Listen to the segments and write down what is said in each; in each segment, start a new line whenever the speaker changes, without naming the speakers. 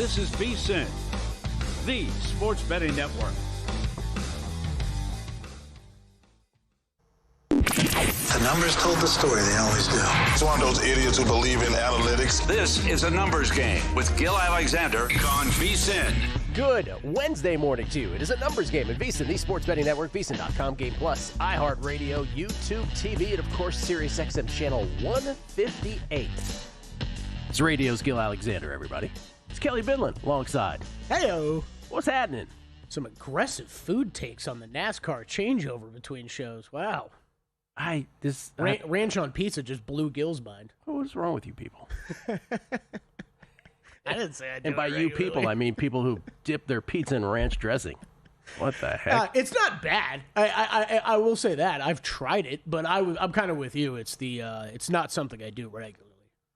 This is VSiN, the sports betting network.
The numbers told the story, they always do.
It's one of those idiots who believe in analytics.
This is a numbers game with Gil Alexander on VSiN.
Good Wednesday morning to you. It is a numbers game at VSiN, the sports betting network, VSiN.com, Game Plus, iHeartRadio, YouTube TV, and of course, Sirius XM channel 158. It's radio's Gil Alexander, everybody. It's Kelly Bidlin alongside.
Heyo.
What's happening?
Some aggressive food takes on the NASCAR changeover between shows. Wow. Ranch on pizza just blew Gil's mind.
What's wrong with you people?
I didn't say I do.
And by
it
you people, I mean people who dip their pizza in ranch dressing. What the heck?
It's not bad. I will say that. I've tried it, but I'm kind of with you. It's not something I do regularly.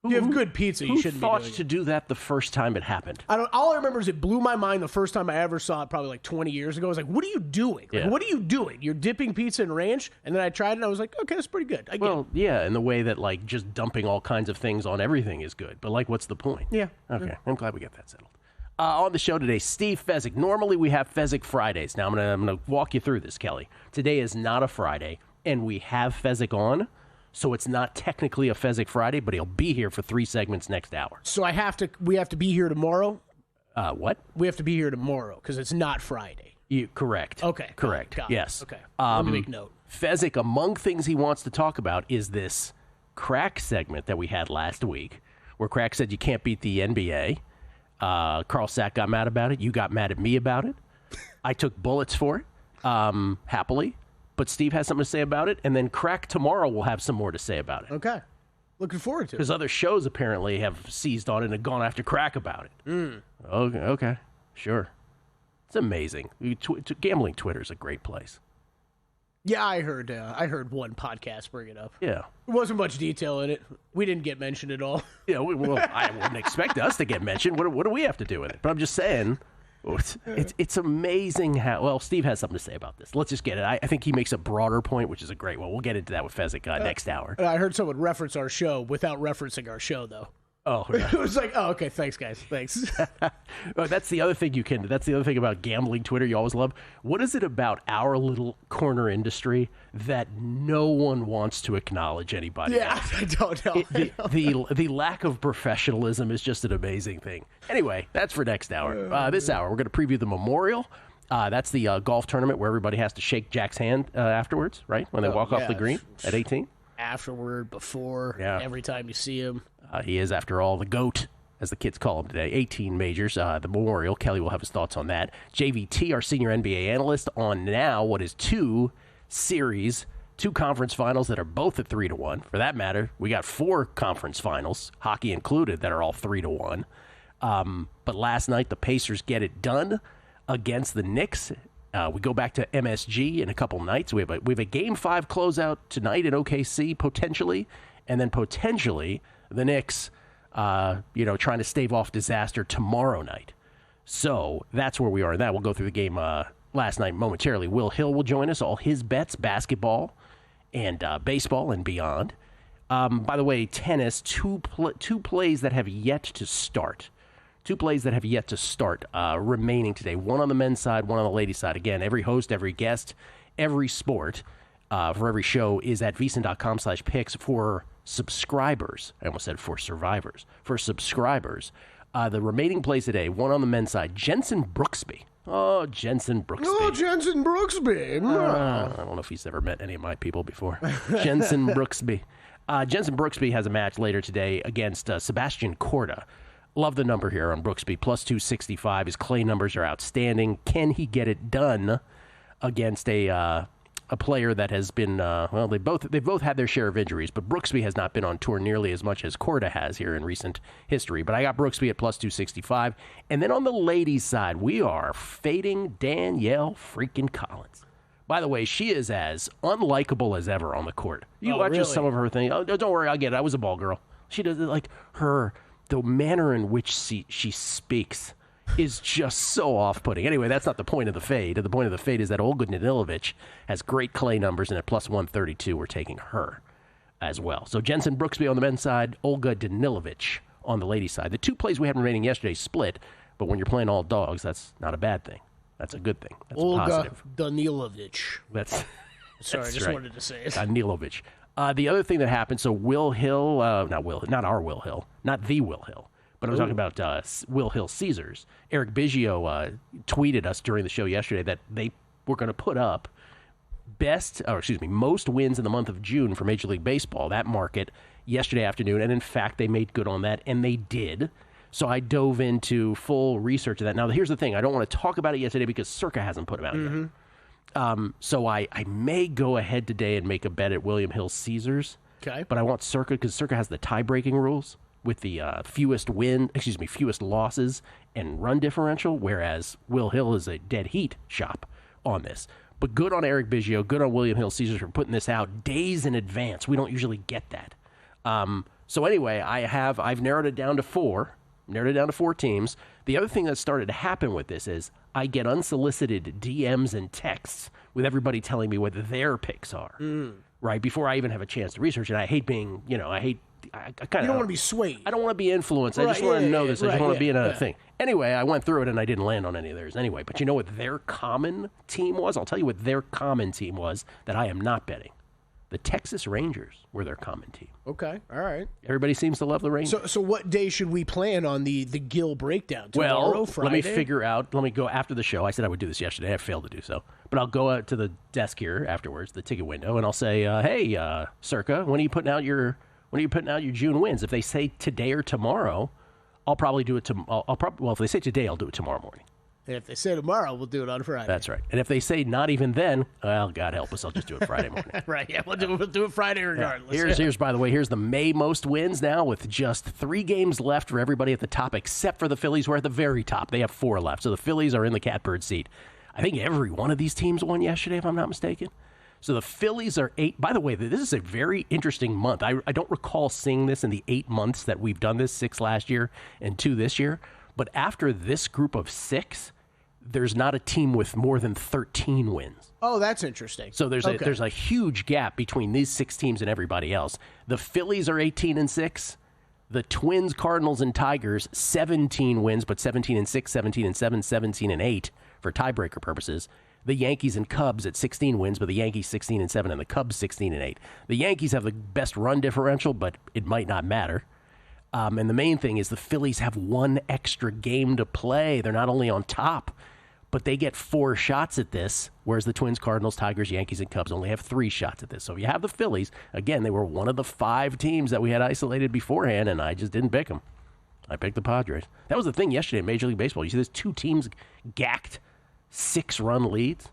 You have good pizza, you shouldn't be doing it.
Who thought to do that the first time it happened?
All I remember is it blew my mind the first time I ever saw it, probably like 20 years ago. I was like, what are you doing? What are you doing? You're dipping pizza in ranch? And then I tried it, and I was like, okay, that's pretty good.
Yeah, in the way that, like, just dumping all kinds of things on everything is good. But, like, what's the point?
Yeah.
Okay, I'm glad we got that settled. On the show today, Steve Fezzik. Normally we have Fezzik Fridays. Now I'm gonna walk you through this, Kelly. Today is not a Friday, and we have Fezzik on. So it's not technically a Fezzik Friday, but he'll be here for 3 segments next hour.
So we have to be here tomorrow?
What?
We have to be here tomorrow because it's not Friday.
Correct.
Okay.
Correct.
Got it.
Yes.
Okay. Let me make note.
Fezzik, among things he wants to talk about is this crack segment that we had last week, where Crack said you can't beat the NBA. Carl Sack got mad about it. You got mad at me about it. I took bullets for it, happily. But Steve has something to say about it, and then Crack tomorrow will have some more to say about it.
Okay. Looking forward to it.
Because other shows apparently have seized on it and gone after Crack about it. Okay. Sure. It's amazing. Gambling Twitter is a great place.
Yeah, I heard one podcast bring it up.
Yeah.
There wasn't much detail in it. We didn't get mentioned at all.
Yeah, well, I wouldn't expect us to get mentioned. What do we have to do with it? But I'm just saying... It's amazing how... Well, Steve has something to say about this. Let's just get it. I think he makes a broader point, which is a great one. We'll get into that with Fezzik next hour.
I heard someone reference our show without referencing our show, though.
Oh, yeah.
It was like, okay, thanks, guys. Thanks.
That's the other thing that's the other thing about gambling Twitter you always love. What is it about our little corner industry that no one wants to acknowledge anybody else?
I don't know.
The lack of professionalism is just an amazing thing. Anyway, that's for next hour. This hour, we're going to preview the Memorial. That's the golf tournament where everybody has to shake Jack's hand afterwards, right? When they walk off the green at 18.
Afterward, before, every time you see him.
He is, after all, the GOAT, as the kids call him today. 18 majors, the Memorial. Kelly will have his thoughts on that. JVT, our senior NBA analyst, on now what is 2 conference finals that are both at 3-1. For that matter, we got 4 conference finals, hockey included, that are all 3-1. But last night, the Pacers get it done against the Knicks. We go back to MSG in a couple nights. We have a Game 5 closeout tonight in OKC, potentially, and then potentially the Knicks, trying to stave off disaster tomorrow night. So that's where we are in that. We'll go through the game last night momentarily. Will Hill will join us, all his bets, basketball and baseball and beyond. By the way, tennis, two plays that have yet to start. 2 plays that have yet to start remaining today. One on the men's side, one on the ladies' side. Again, every host, every guest, every sport for every show is at VSiN.com/picks for subscribers. I almost said for survivors. For subscribers. The remaining plays today, one on the men's side, Jensen Brooksby. Oh, Jensen Brooksby.
Oh, Jensen Brooksby.
I don't know if he's ever met any of my people before. Jensen Brooksby. Jensen Brooksby has a match later today against Sebastian Korda. Love the number here on Brooksby, plus 265. His clay numbers are outstanding. Can he get it done against a player that has been, they've both had their share of injuries, but Brooksby has not been on tour nearly as much as Korda has here in recent history. But I got Brooksby at plus 265. And then on the ladies' side, we are fading Danielle freaking Collins. By the way, she is as unlikable as ever on the court. You watch just some of her things. Oh, don't worry, I'll get it. I was a ball girl. She does it like the manner in which she speaks is just so off-putting. Anyway, that's not the point of the fade. The point of the fade is that Olga Danilovic has great clay numbers, and at plus 132, we're taking her as well. So Jensen Brooksby on the men's side, Olga Danilovic on the ladies' side. The 2 plays we had remaining yesterday split. But when you're playing all dogs, that's not a bad thing. That's a good thing. That's
Olga
positive.
Danilovich.
That's
Sorry,
that's
I just
right.
wanted to say it.
Danilovich. The other thing that happened, so Will Hill, not our Will Hill, not the Will Hill, but I'm talking about Will Hill Caesars. Eric Biggio tweeted us during the show yesterday that they were going to put up most wins in the month of June for Major League Baseball, that market, yesterday afternoon, and in fact, they made good on that, and they did. So I dove into full research of that. Now, here's the thing. I don't want to talk about it yet today because Circa hasn't put them out yet. So I may go ahead today and make a bet at William Hill Caesars.
Okay.
But I want Circa because Circa has the tie-breaking rules with the fewest losses and run differential, whereas Will Hill is a dead heat shop on this. But good on Eric Biggio, good on William Hill Caesars for putting this out days in advance. We don't usually get that. So anyway, I've narrowed it down to 4. Narrowed it down to 4 teams. The other thing that started to happen with this is I get unsolicited DMs and texts with everybody telling me what their picks are, right? Before I even have a chance to research it. I hate being, I kind of...
You don't want to be swayed.
I don't want to be influenced. I just want to know this. I just want to be in a thing. Anyway, I went through it, and I didn't land on any of theirs anyway. But you know what their common team was? I'll tell you what their common team was that I am not betting. The Texas Rangers were their common team.
Okay, all right.
Everybody seems to love the Rangers.
So what day should we plan on the Gill breakdown? Tomorrow, Friday?
Let me figure out. Let me go after the show. I said I would do this yesterday. I failed to do so. But I'll go out to the desk here afterwards, the ticket window, and I'll say, hey, Circa, when are you putting out your June wins? If they say today or tomorrow, I'll probably do it if they say today, I'll do it tomorrow morning.
And if they say tomorrow, we'll do it on Friday.
That's right. And if they say not even then, well, God help us, I'll just do it Friday morning.
Right, yeah, we'll do it Friday regardless.
Yeah. Here's by the way, here's the May most wins now with just 3 games left for everybody at the top except for the Phillies who are at the very top. They have 4 left, so the Phillies are in the catbird seat. I think every one of these teams won yesterday, if I'm not mistaken. So the Phillies are 8. By the way, this is a very interesting month. I don't recall seeing this in the 8 months that we've done this, 6 last year and 2 this year. But after this group of 6, there's not a team with more than 13 wins.
Oh, that's interesting.
So there's a huge gap between these 6 teams and everybody else. The Phillies are 18-6. The Twins, Cardinals, and Tigers 17 wins, but 17-6, 17-7, 17-8 for tiebreaker purposes. The Yankees and Cubs at 16 wins, but the Yankees 16-7 and the Cubs 16-8. The Yankees have the best run differential, but it might not matter. And the main thing is the Phillies have 1 extra game to play. They're not only on top, but they get 4 shots at this, whereas the Twins, Cardinals, Tigers, Yankees, and Cubs only have 3 shots at this. So if you have the Phillies, again, they were one of the 5 teams that we had isolated beforehand, and I just didn't pick them. I picked the Padres. That was the thing yesterday in Major League Baseball. You see, there's 2 teams gacked 6-run leads.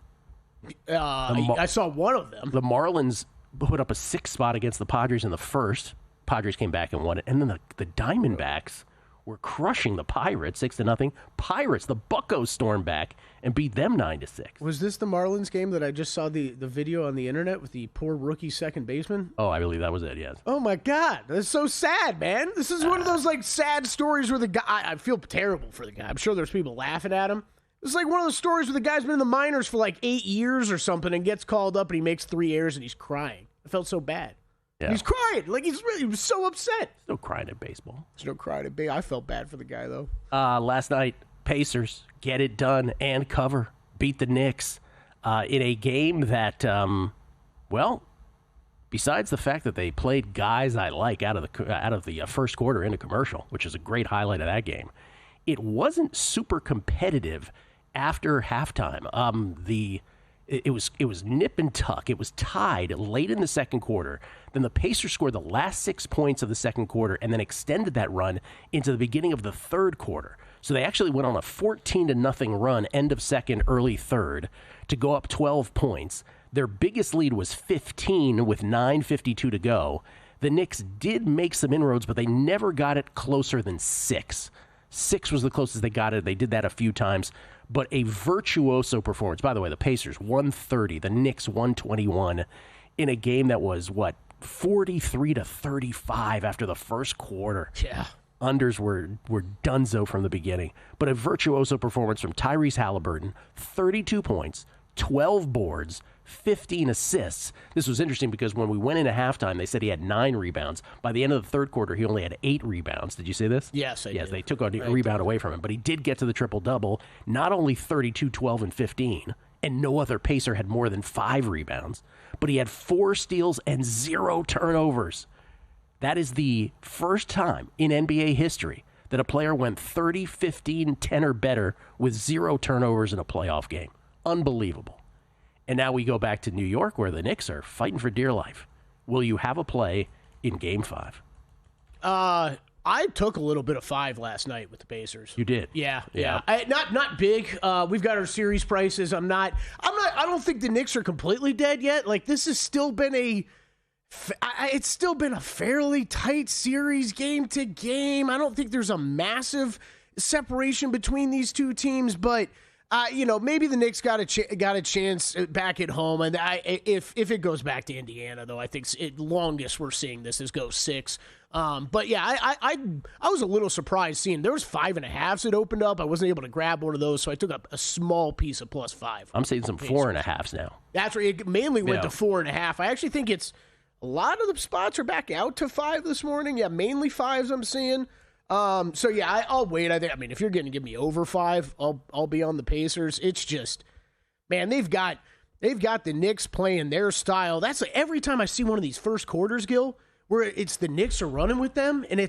I saw one of them.
The Marlins put up a 6 spot against the Padres in the first. Padres came back and won it. And then the Diamondbacks were crushing the Pirates 6-0. Pirates, the Buccos stormed back and beat them 9-6.
Was this the Marlins game that I just saw the video on the internet with the poor rookie second baseman?
Oh, I believe that was it, yes.
Oh, my God. That's so sad, man. This is one of those, sad stories where the guy... I feel terrible for the guy. I'm sure there's people laughing at him. It's like one of those stories where the guy's been in the minors for 8 years or something and gets called up and he makes 3 errors and he's crying. I felt so bad. Yeah. He's crying. He was so upset.
There's no crying at baseball.
There's no crying at baseball. I felt bad for the guy, though.
Last night, Pacers get it done and cover. Beat the Knicks in a game that, besides the fact that they played guys I like out of the first quarter into commercial, which is a great highlight of that game, it wasn't super competitive after halftime. It was nip and tuck. It was tied late in the second quarter. Then the Pacers scored the last 6 points of the second quarter and then extended that run into the beginning of the third quarter. So they actually went on a 14-0 run, end of second, early third, to go up 12 points. Their biggest lead was 15 with 9:52 to go. The Knicks did make some inroads, but they never got it closer than 6. 6 was the closest they got it. They did that a few times. But a virtuoso performance. By the way, the Pacers 130, the Knicks 121 in a game that was, 43-35 after the first quarter.
Yeah.
Unders were donezo from the beginning. But a virtuoso performance from Tyrese Halliburton, 32 points, 12 boards, 15 assists. This was interesting because when we went into halftime, they said he had 9 rebounds. By the end of the third quarter, he only had 8 rebounds. Did you see this?
Yes, I did.
Yes, they took a rebound away from him. But he did get to the triple-double, not only 32, 12, and 15, and no other Pacer had more than 5 rebounds, but he had 4 steals and 0 turnovers. That is the first time in NBA history that a player went 30, 15, 10 or better with 0 turnovers in a playoff game. Unbelievable. And now we go back to New York where the Knicks are fighting for dear life. Will you have a play in Game 5?
I took a little bit of 5 last night with the Pacers.
You did?
Yeah. Not big. We've got our series prices. I don't think the Knicks are completely dead yet. Like, this has still been it's still been a fairly tight series game to game. I don't think there's a massive separation between these two teams, but maybe the Knicks got a chance back at home, and if it goes back to Indiana, though, I think longest we're seeing this is go 6. But yeah, I was a little surprised seeing there was 5.5s that opened up. I wasn't able to grab one of those, so I took up a small piece of +5.
I'm seeing some 4.5s now.
That's where it mainly went to 4.5. I actually think a lot of the spots are back out to 5 this morning. Yeah, mainly 5s I'm seeing. So yeah, I'll wait. I mean, if you're going to give me over 5, I'll be on the Pacers. It's just, man, they've got the Knicks playing their style. That's like every time I see one of these first quarters, Gil, where it's the Knicks are running with them, and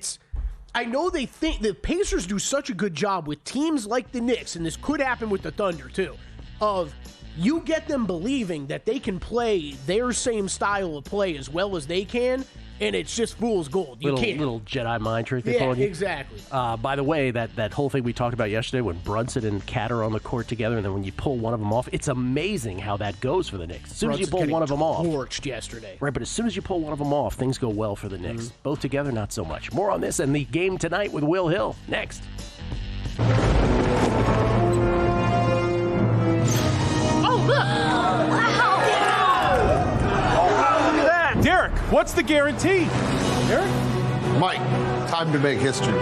I know they think the Pacers do such a good job with teams like the Knicks, and this could happen with the Thunder too, of you get them believing that they can play their same style of play as well as they can, and it's just fool's gold. You can't.
Little Jedi mind trick they call you.
Exactly.
By the way, that whole thing we talked about yesterday when Brunson and Cat are on the court together, and then when you pull one of them off, it's amazing how that goes for the Knicks. As soon as you pull one of them off.
Torched yesterday.
Right, but as soon as you pull one of them off, things go well for the Knicks. Both together, not so much. More on this and the game tonight with Will Hill. Next.
Derek, what's the guarantee? Derek?
Mike, time to make history.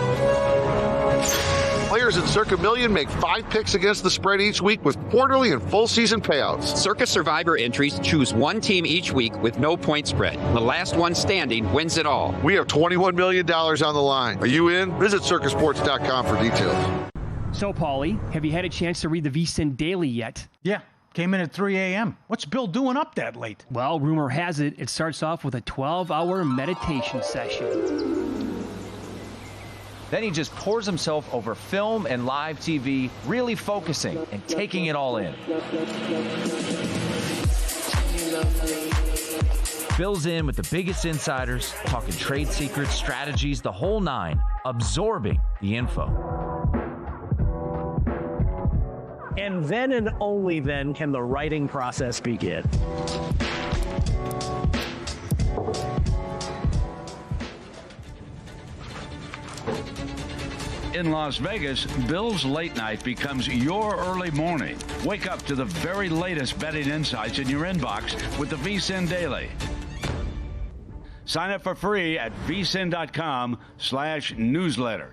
Players in Circa Million make 5 picks against the spread each week with quarterly and full season payouts.
Circa Survivor entries choose one team each week with no point spread. The last one standing wins it all.
We have $21 million on the line. Are you in? Visit circasports.com for details.
So, Paulie, have you had a chance to read the VSiN Daily yet?
Yeah. Came in at 3 a.m. What's Bill doing up that late?
Well, rumor has it starts off with a 12-hour meditation session.
Then he just pours himself over film and live TV, really focusing and taking it all in. Bill's in with the biggest insiders, talking trade secrets, strategies, the whole 9, absorbing the info.
And then and only then can the writing process begin.
In Las Vegas, Bill's late night becomes your early morning. Wake up to the very latest betting insights in your inbox with the VSiN Daily. Sign up for free at vsin.com/newsletter.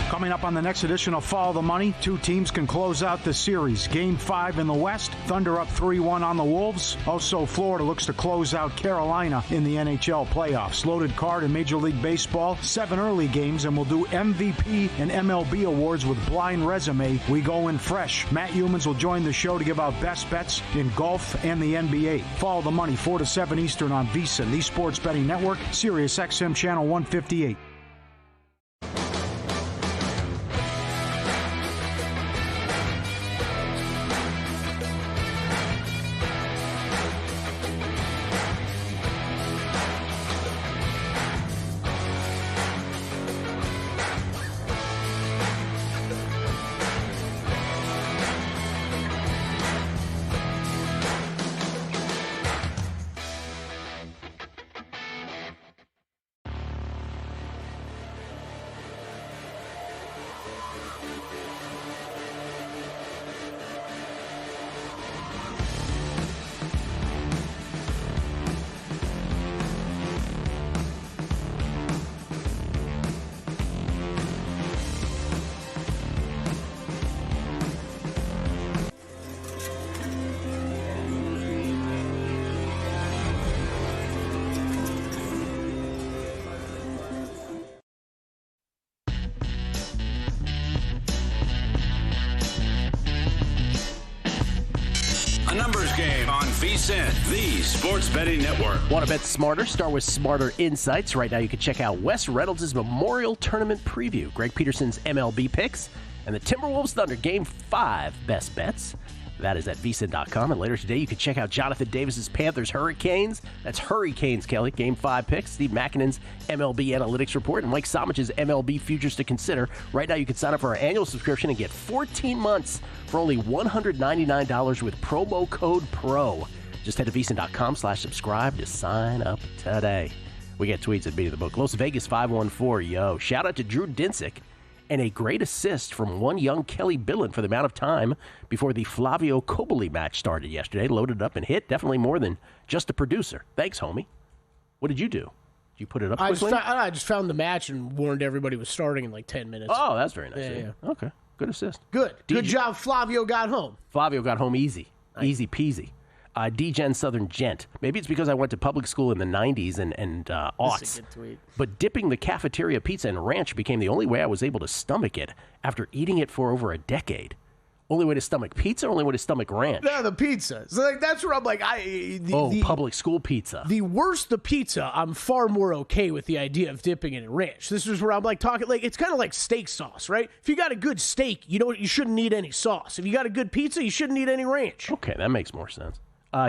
Coming up on the next edition of Follow the Money, 2 teams can close out the series. Game 5 in the West, Thunder up 3-1 on the Wolves. Also, Florida looks to close out Carolina in the NHL playoffs. Loaded card in Major League Baseball, 7 early games, and we'll do MVP and MLB awards with blind resume. We go in fresh. Matt Humans will join the show to give out best bets in golf and the NBA. Follow the Money, 4 to 7 Eastern on VSiN, the Sports Betting Network, Sirius XM Channel 158.
VSiN, the Sports Betting Network.
Want to bet smarter? Start with Smarter Insights. Right now you can check out Wes Reynolds' Memorial Tournament preview, Greg Peterson's MLB picks, and the Timberwolves Thunder Game 5 best bets. That is at VSiN.com. And later today, you can check out Jonathan Davis's Panthers Hurricanes. That's Hurricanes, Kelly. Game 5 picks. Steve Makinen's MLB Analytics Report. And Mike Somich's MLB Futures to Consider. Right now, you can sign up for our annual subscription and get 14 months for only $199 with promo code PRO. Just head to VSiN.com/subscribe to sign up today. We get tweets at Beat of the Book. Las Vegas 514, yo. Shout out to Drew Dinsick. And a great assist from one young Kelly Billin for the amount of time before the Flavio Cobolli match started yesterday. Loaded up and hit. Definitely more than just a producer. Thanks, homie. What did you do? Did you put it up quickly?
I just found the match and warned everybody was starting in like 10 minutes.
Oh, that's very nice.
Yeah.
Okay. Good assist.
Good job, Flavio got home.
Flavio got home easy. Easy peasy. D-Gen Southern Gent. Maybe it's because I went to public school in the 90s and aughts.
That's a good tweet.
But dipping the cafeteria pizza in ranch became the only way I was able to stomach it after eating it for over a decade. Only way to stomach pizza, only way to stomach ranch.
No, the pizza. So like that's where I'm like,
public school pizza.
The worse the pizza, I'm far more okay with the idea of dipping it in ranch. This is where I'm like talking like it's kind of like steak sauce, right? If you got a good steak, you shouldn't need any sauce. If you got a good pizza, you shouldn't need any ranch.
Okay, that makes more sense.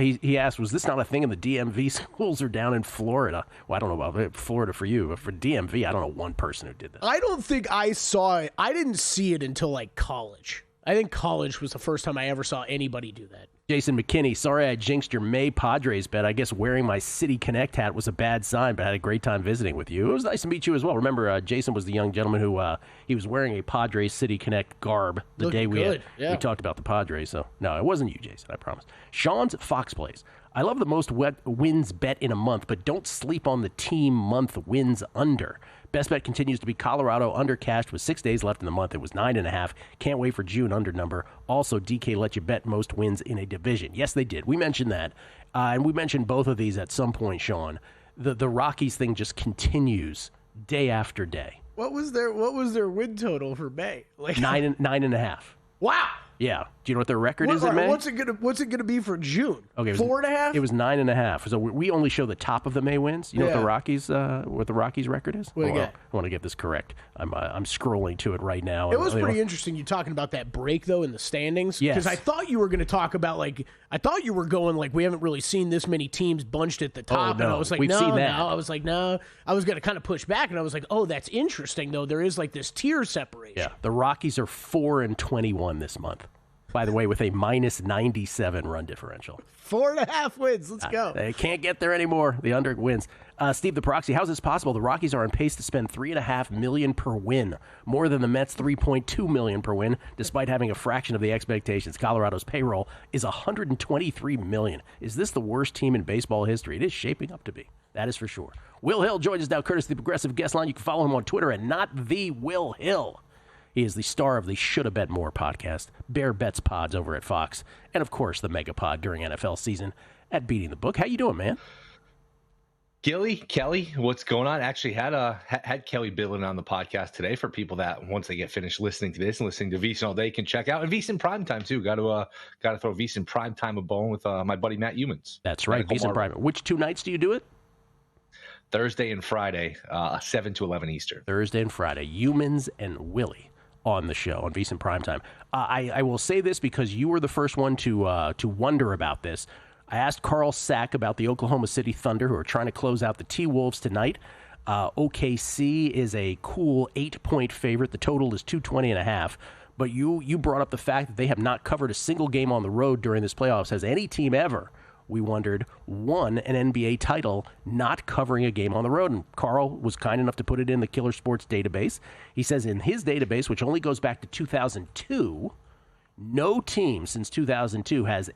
He asked, was this not a thing in the DMV? Schools are down in Florida. Well, I don't know about Florida for you, but for DMV, I don't know one person who did this.
I don't think I saw it. I didn't see it until like college. I think college was the first time I ever saw anybody do that.
Jason McKinney, sorry I jinxed your May Padres bet. I guess wearing my City Connect hat was a bad sign, but I had a great time visiting with you. It was nice to meet you as well. Remember, Jason was the young gentleman who he was wearing a Padres City Connect garb the day we talked about the Padres. So, no, it wasn't you, Jason, I promise. Sean's Fox Plays. I love the most wins bet in a month, but don't sleep on the team month wins under. Best bet continues to be Colorado under cashed with 6 days left in the month. It was 9.5. Can't wait for June under number. Also, DK let you bet most wins in a division. Yes, they did. We mentioned that. And we mentioned both of these at some point, Sean. The Rockies thing just continues day after day.
What was their win total for May? Like
9.5.
Wow.
Yeah. Do you know what their record is in May?
What's it gonna be for June?
Okay,
4.5.
It was 9.5. So we only show the top of the May wins. You know what the Rockies record is?
What do you got?
I want to get this correct. I'm scrolling to it right now.
It was pretty interesting. You talking about that break though in the standings?
Yes.
Because I thought you were going to talk about I thought you were going like we haven't really seen this many teams bunched at the top.
Oh, no.
And I was like,
We've seen that.
I was like, no. I was going to kind of push back, and I was like, oh, that's interesting though. There is like this tier separation.
Yeah. The Rockies are 4-21 this month. By the way, with a minus 97 run differential.
4.5 wins. Let's go.
They can't get there anymore. The under wins. Steve the Proxy, how is this possible? The Rockies are on pace to spend $3.5 million per win, more than the Mets' $3.2 million per win, despite having a fraction of the expectations. Colorado's payroll is $123 million. Is this the worst team in baseball history? It is shaping up to be. That is for sure. Will Hill joins us now, courtesy of the Progressive Guest Line. You can follow him on Twitter at @NotTheWillHill. He is the star of the Shoulda Bet More podcast, Bear Bets Pods over at Fox, and of course the Mega Pod during NFL season at Beating the Book. How you doing, man?
Kelly, what's going on? Actually had Kelly Billin on the podcast today for people that once they get finished listening to this and listening to VSiN all day can check out, and VSiN Primetime too. Got to throw VSiN Primetime a bone with my buddy Matt Humans.
That's right, VSiN Primetime. Which 2 nights do you do it?
Thursday and Friday, 7 to 11 Eastern.
Thursday and Friday, Humans and Willie on the show on VSiN Primetime. I will say this because you were the first one to wonder about this. I asked Carl Sack about the Oklahoma City Thunder, who are trying to close out the T-Wolves tonight. OKC is a cool 8-point favorite. The total is 220.5. But you brought up the fact that they have not covered a single game on the road during this playoffs. Has any team ever, we wondered, won an NBA title not covering a game on the road? And Carl was kind enough to put it in the Killer Sports database. He says in his database, which only goes back to 2002, no team since 2002 has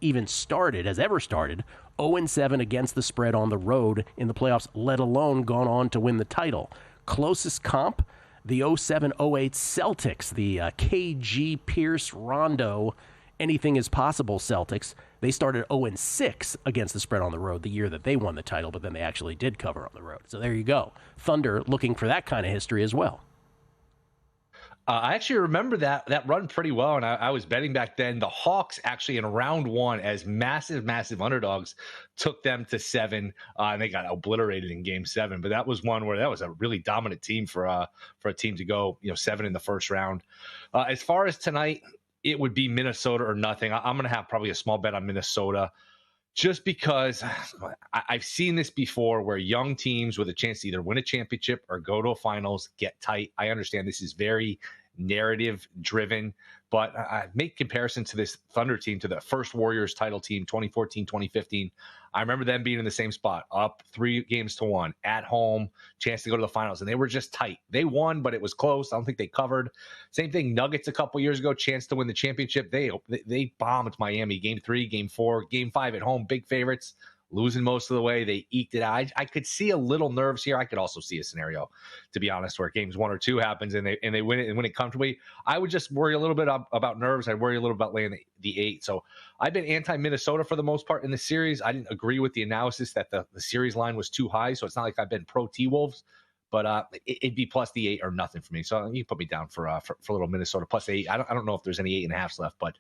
ever started 0-7 against the spread on the road in the playoffs, let alone gone on to win the title. Closest comp, the 07-08 Celtics, the KG, Pierce, Rondo, anything is possible Celtics. They started 0-6 against the spread on the road the year that they won the title, but then they actually did cover on the road. So there you go. Thunder looking for that kind of history as well.
I actually remember that run pretty well, and I was betting back then. The Hawks actually in round one, as massive underdogs, took them to 7, and they got obliterated in Game 7. But that was one where that was a really dominant team for a team to go 7 in the first round. As far as tonight, it would be Minnesota or nothing. I'm going to have probably a small bet on Minnesota, just because I've seen this before where young teams with a chance to either win a championship or go to a finals get tight. I understand this is very narrative driven, but I make comparison to this Thunder team, to the first Warriors title team, 2014, 2015. I remember them being in the same spot, up 3-1 at home, chance to go to the finals, and they were just tight. They won, but it was close. I don't think they covered. Same thing, Nuggets a couple years ago, chance to win the championship. They bombed Miami, Game 3, Game 4, Game 5 at home, big favorites, losing most of the way. They eked it out. I could see a little nerves here. I could also see a scenario, to be honest, where games 1 or 2 happens and they win it and win it comfortably. I would just worry a little bit about nerves. I worry a little about laying the 8. So I've been anti-Minnesota for the most part in the series. I didn't agree with the analysis that the series line was too high. So it's not like I've been pro T-Wolves, but it'd be plus the 8 or nothing for me. So you put me down for a little Minnesota plus 8. I don't know if there's any 8.5s left, but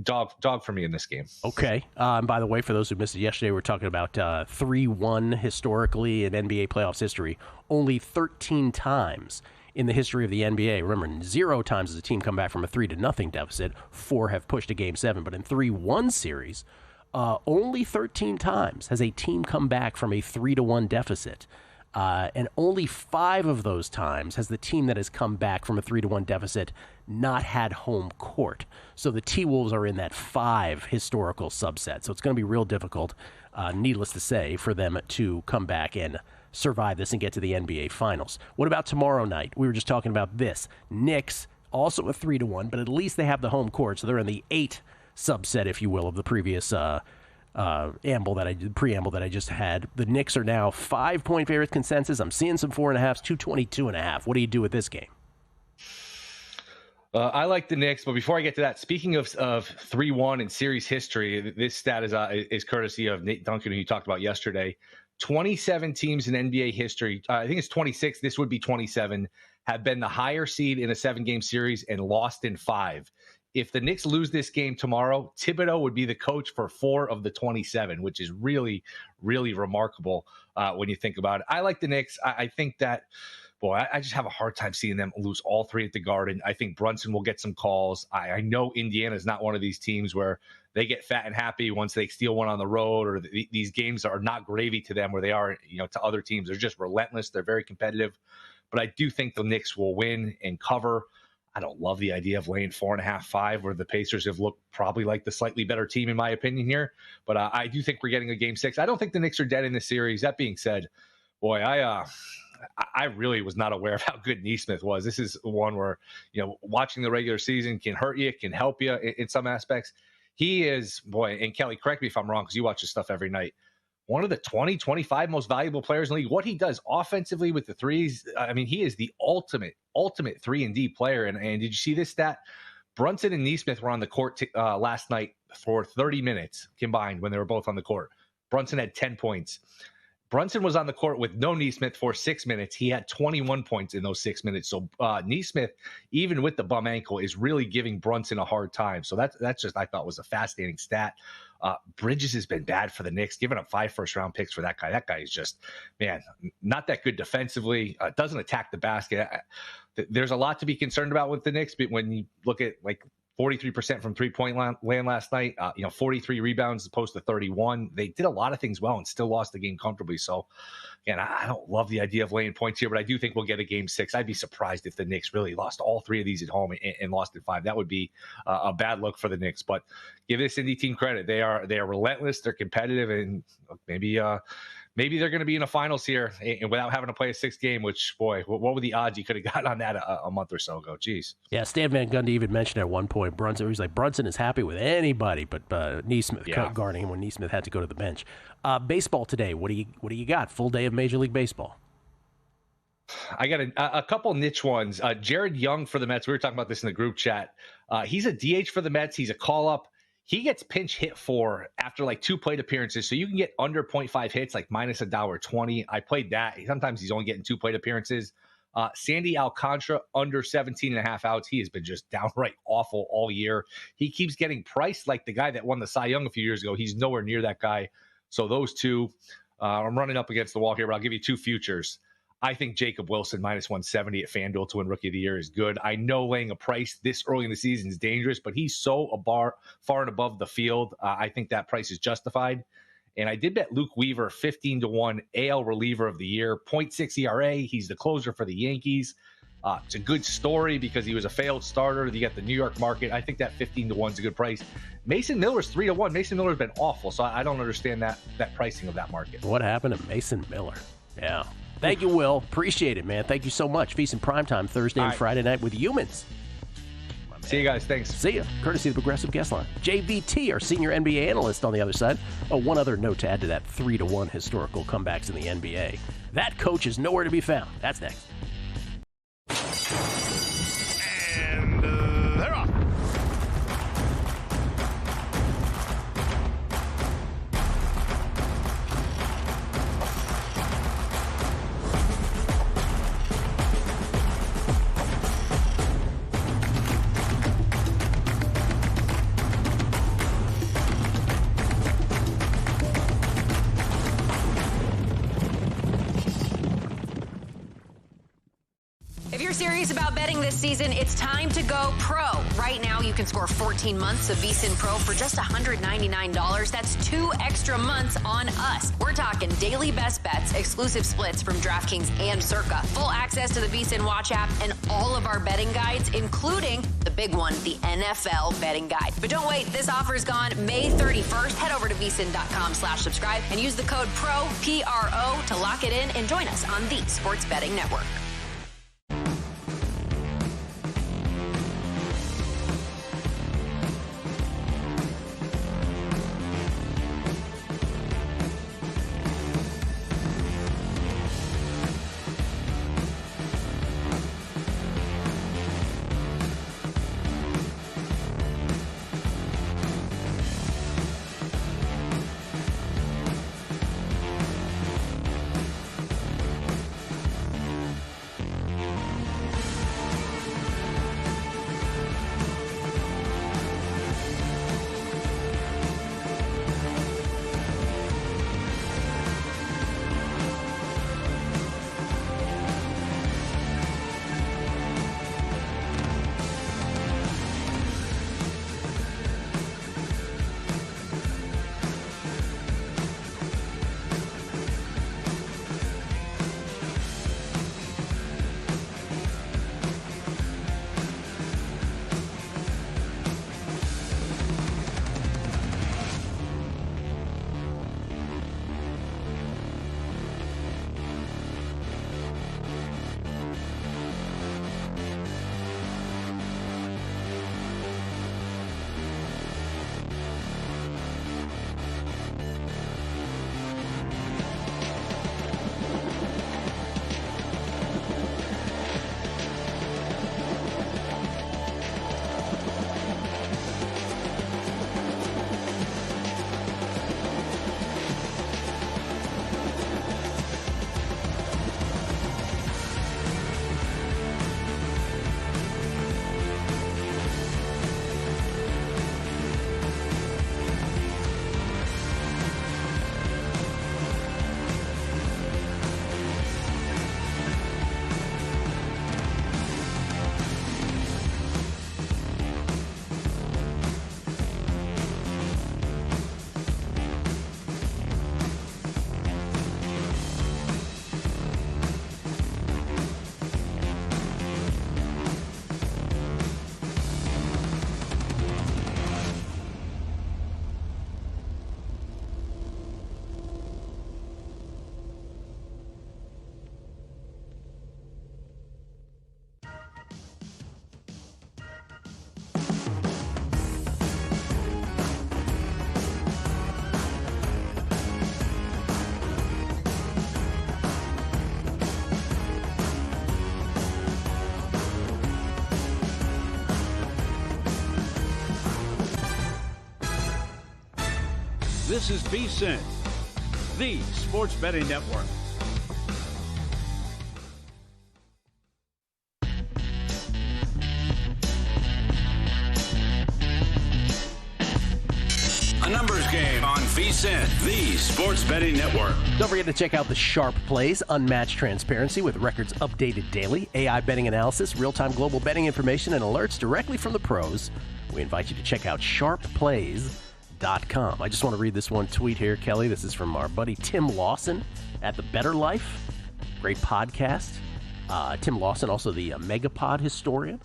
dog for me in this game.
Okay. And by the way, for those who missed it yesterday, we were talking about 3-1 historically in NBA playoffs history. Only 13 times in the history of the NBA. Remember, 0 times has a team come back from a 3-0 deficit. 4 have pushed to Game 7. But in 3-1 series, only 13 times has a team come back from a 3-1 deficit. And only 5 of those times has the team that has come back from a 3-1 deficit not had home court. So the T-Wolves are in that 5 historical subset. So it's going to be real difficult, needless to say, for them to come back and survive this and get to the NBA Finals. What about tomorrow night? We were just talking about this. Knicks, also a 3-1, but at least they have the home court. So they're in the 8 subset, if you will, of the previous preamble that I just had. The Knicks are now 5-point favorites consensus. I'm seeing some 4.5s, 222.5. What do you do with this game?
I like the Knicks, but before I get to that, speaking of 3-1 in series history, this stat is courtesy of Nate Duncan, who you talked about yesterday. 27 teams in NBA history, I think it's 26, this would be 27, have been the higher seed in a 7-game series and lost in 5. If the Knicks lose this game tomorrow, Thibodeau would be the coach for 4 of the 27, which is really, really remarkable when you think about it. I like the Knicks. I think that, I just have a hard time seeing them lose all 3 at the Garden. I think Brunson will get some calls. I know Indiana is not one of these teams where they get fat and happy once they steal one on the road, or these games are not gravy to them where they are, to other teams. They're just relentless. They're very competitive. But I do think the Knicks will win and cover. I don't love the idea of laying 4.5, 5, where the Pacers have looked probably like the slightly better team, in my opinion here. But I do think we're getting a Game 6. I don't think the Knicks are dead in this series. That being said, I really was not aware of how good Nesmith was. This is one where, watching the regular season can hurt you, can help you in some aspects. He is, and Kelly, correct me if I'm wrong, because you watch this stuff every night, one of the 20, 25 most valuable players in the league. What he does offensively with the threes, he is the ultimate 3-and-D player. And did you see this stat? Brunson and Nesmith were on the court last night for 30 minutes combined when they were both on the court. Brunson had 10 points. Brunson was on the court with no Nesmith for 6 minutes. He had 21 points in those 6 minutes. So Nesmith, even with the bum ankle, is really giving Brunson a hard time. So that's just, I thought, was a fascinating stat. Bridges has been bad for the Knicks, giving up 5 first-round picks for that guy. That guy is just, not that good defensively. Doesn't attack the basket. There's a lot to be concerned about with the Knicks, but when you look at 43% from three-point land last night, 43 rebounds as opposed to 31. They did a lot of things well and still lost the game comfortably. So, again, I don't love the idea of laying points here, but I do think we'll get a Game 6. I'd be surprised if the Knicks really lost all 3 of these at home and lost in 5. That would be a bad look for the Knicks. But give this Indy team credit. They are relentless. They're competitive, and maybe they're going to be in the finals here and without having to play a 6th game, which, what were the odds you could have got on that a month or so ago? Jeez.
Yeah, Stan Van Gundy even mentioned at one point, Brunson is happy with anybody but Nesmith guarding him when Nesmith had to go to the bench. Baseball today, what do you got? Full day of Major League Baseball.
I got a couple niche ones. Jared Young for the Mets. We were talking about this in the group chat. He's a DH for the Mets. He's a call-up. He gets pinch hit for after 2 plate appearances. So you can get under 0.5 hits, minus $1.20. I played that. Sometimes he's only getting 2 plate appearances. Sandy Alcantara, under 17.5 outs. He has been just downright awful all year. He keeps getting priced like the guy that won the Cy Young a few years ago. He's nowhere near that guy. So those two, I'm running up against the wall here, but I'll give you two futures. I think Jacob Wilson, -170 at FanDuel to win Rookie of the Year is good. I know laying a price this early in the season is dangerous, but he's so far and above the field. I think that price is justified. And I did bet Luke Weaver 15-1 AL reliever of the year, 0.6 ERA. He's the closer for the Yankees. It's a good story because he was a failed starter. You get the New York market. I think that 15-1 is a good price. Mason Miller's 3-1. Mason Miller's been awful, so I don't understand that pricing of that market.
What happened to Mason Miller? Yeah. Thank you, Will. Appreciate it, man. Thank you so much. VSiN Primetime Thursday and Friday night with Humans.
See you guys. Thanks.
See ya. Courtesy of the Progressive Guest Line. JVT, our senior NBA analyst on the other side. Oh, one other note to add to that 3-1 historical comebacks in the NBA. That coach is nowhere to be found. That's next.
And they're off.
If you're serious about betting this season, it's time to go pro. Right now, you can score 14 months of VSiN Pro for just $199. That's 2 extra months on us. We're talking daily best bets, exclusive splits from DraftKings and Circa, full access to the VSiN Watch app, and all of our betting guides, including the big one, the NFL betting guide. But don't wait, this offer is gone May 31st. Head over to VSiN.com/subscribe and use the code PRO, P-R-O, to lock it in and join us on the Sports Betting Network.
This is VSiN, the Sports Betting Network.
A numbers game on VSiN, the sports betting network.
Don't forget to check out the Sharp Plays, unmatched transparency with records updated daily, AI betting analysis, real-time global betting information, and alerts directly from the pros. We invite you to check out sharpplays.com. I just want to read this one tweet here, Kelly. This is from our buddy Tim Lawson at The Better Life. Great podcast. Tim Lawson, also the Megapod historian.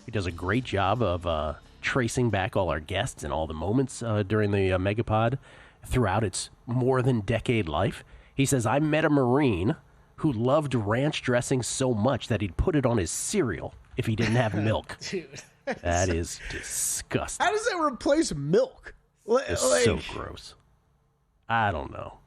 He does a great job of tracing back all our guests and all the moments during the Megapod throughout its more than decade life. He says, I met a Marine who loved ranch dressing so much that he'd put it on his cereal if he didn't have milk.
Dude.
That is disgusting.
How does that replace milk?
It's so gross. I don't know.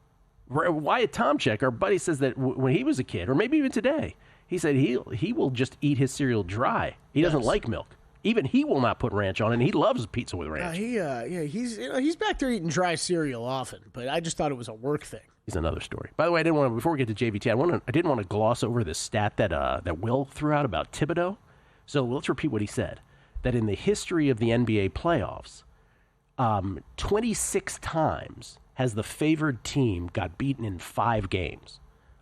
Wyatt Tomczyk, our buddy, says that when he was a kid, or maybe even today, he said he will just eat his cereal dry. He doesn't like milk. Even he will not put ranch on it, and he loves pizza with ranch.
He's back there eating dry cereal often, but I just thought it was a work thing.
He's another story. By the way, before we get to JVT, I didn't want to gloss over this stat that Will threw out about Thibodeau. So let's repeat what he said. That in the history of the NBA playoffs, 26 times has the favored team got beaten in 5 games.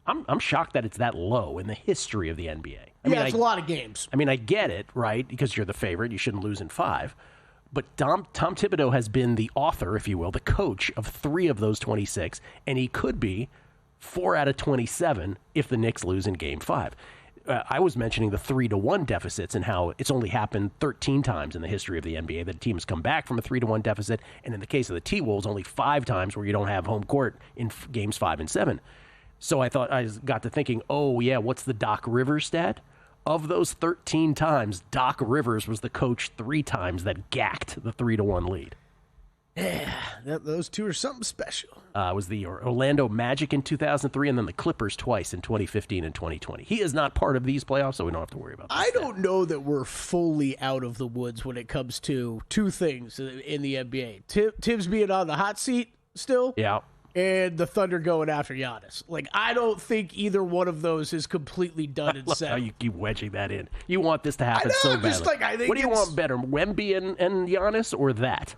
I'm shocked that it's that low in the history of the NBA.
It's a lot of games.
I mean, I get it, right? Because you're the favorite. You shouldn't lose in 5. But Tom Thibodeau has been the author, if you will, the coach of 3 of those 26, and he could be 4 out of 27 if the Knicks lose in Game 5. I was mentioning the 3-1 deficits and how it's only happened 13 times in the history of the NBA that a team has come back from a 3-1 deficit, and in the case of the T-Wolves, only 5 times where you don't have home court in Games 5 and 7. So I got to thinking, what's the Doc Rivers stat? Of those 13 times, Doc Rivers was the coach 3 times that gacked the 3-1 lead.
Yeah, those 2 are something special.
It was the Orlando Magic in 2003 and then the Clippers twice in 2015 and 2020. He is not part of these playoffs, so we don't have to worry about that.
I don't know that we're fully out of the woods when it comes to 2 things in the NBA. Tibbs being on the hot seat still.
Yeah.
And the Thunder going after Giannis. I don't think either one of those is completely done and set.
You keep wedging that in. You want this to happen so badly.
I think
what do you want better, Wemby and Giannis, or that?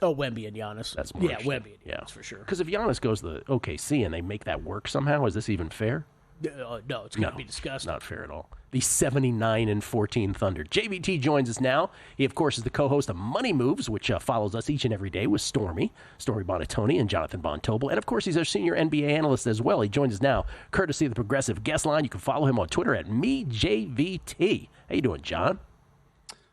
Oh, Wemby and Giannis.
That's more
Wemby and Giannis for sure.
Because if Giannis goes to the OKC and they make that work somehow, is this even fair?
No, it's going to be disgusting.
Not fair at all. The 79-14 Thunder. JVT joins us now. He, of course, is the co-host of Money Moves, which follows us each and every day with Stormy Bonatoni, and Jonathan Von Tobel. And, of course, he's our senior NBA analyst as well. He joins us now, courtesy of the Progressive Guest Line. You can follow him on Twitter at MeJVT. How you doing, John?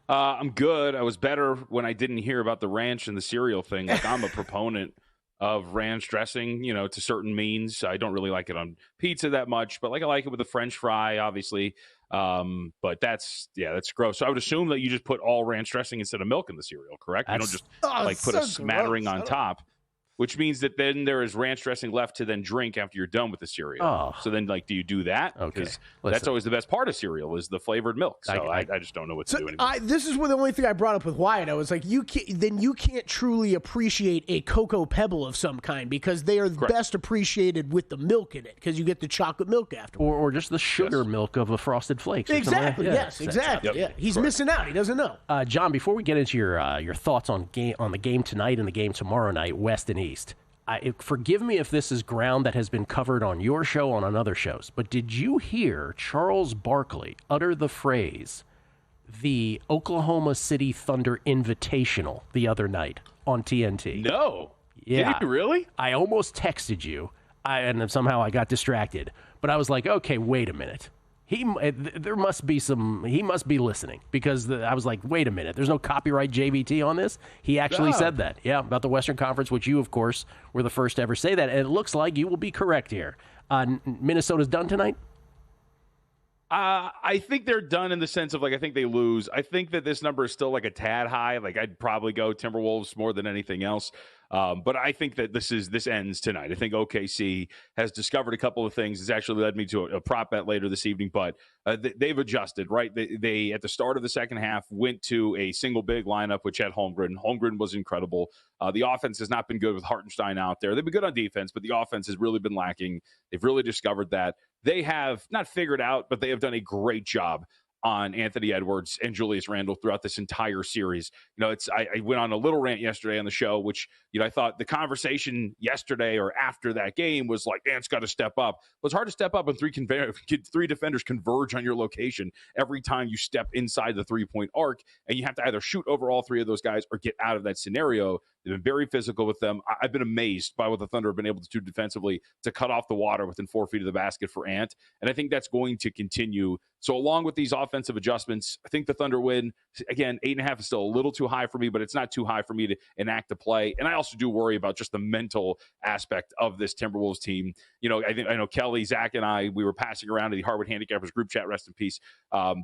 I'm good. I was better when I didn't hear about the ranch and the cereal thing. I'm a proponent of ranch dressing, to certain means. I don't really like it on pizza that much, but I like it with a French fry, obviously. But that's gross. So I would assume that you just put all ranch dressing instead of milk in the cereal, correct? You don't just put a smattering on top, which means that then there is ranch dressing left to then drink after you're done with the cereal. Oh. So then, do you do that?
Okay.
That's always the best part of cereal is the flavored milk. So I just don't know what to do anymore.
This is the only thing I brought up with Wyatt. I was like, you can't truly appreciate a Cocoa Pebble of some kind because they are best appreciated with the milk in it because you get the chocolate milk afterwards.
Or just the sugar milk of a Frosted Flakes.
Exactly. Yes, exactly. Yep. Yeah. He's missing out. He doesn't know.
John, before we get into your thoughts on the game tonight and the game tomorrow night, West and East, forgive me if this is ground that has been covered on your show and on other shows, but did you hear Charles Barkley utter the phrase, the Oklahoma City Thunder Invitational, the other night on TNT?
No.
Yeah.
Did you really?
I almost texted you, and somehow I got distracted. But I was like, okay, wait a minute. He must be listening because I was like, wait a minute. There's no copyright JVT on this. He actually said that. Yeah, about the Western Conference, which you, of course, were the first to ever say that. And it looks like you will be correct here. Minnesota's done tonight?
I think they're done in the sense of I think they lose. I think that this number is still a tad high. I'd probably go Timberwolves more than anything else. But I think that this ends tonight. I think OKC has discovered a couple of things. It's actually led me to a prop bet later this evening, but they've adjusted, right? They at the start of the second half went to a single big lineup, which had Holmgren. Holmgren was incredible. The offense has not been good with Hartenstein out there. They've been good on defense, but the offense has really been lacking. They've really discovered that. They have not figured out, but they have done a great job on Anthony Edwards and Julius Randle throughout this entire series. I went on a little rant yesterday on the show, which, I thought the conversation yesterday or after that game was like, Ant's got to step up. Well, it's hard to step up when three defenders converge on your location every time you step inside the three-point arc, and you have to either shoot over all three of those guys or get out of that scenario. They've been very physical with them. I've been amazed by what the Thunder have been able to do defensively to cut off the water within 4 feet of the basket for Ant, and I think that's going to continue. So along with these offensive adjustments, I think the Thunder win. Again, 8.5 is still a little too high for me, but it's not too high for me to enact a play. And I also do worry about just the mental aspect of this Timberwolves team. I know Kelly, Zach, and I, we were passing around to the Harvard Handicappers group chat, rest in peace,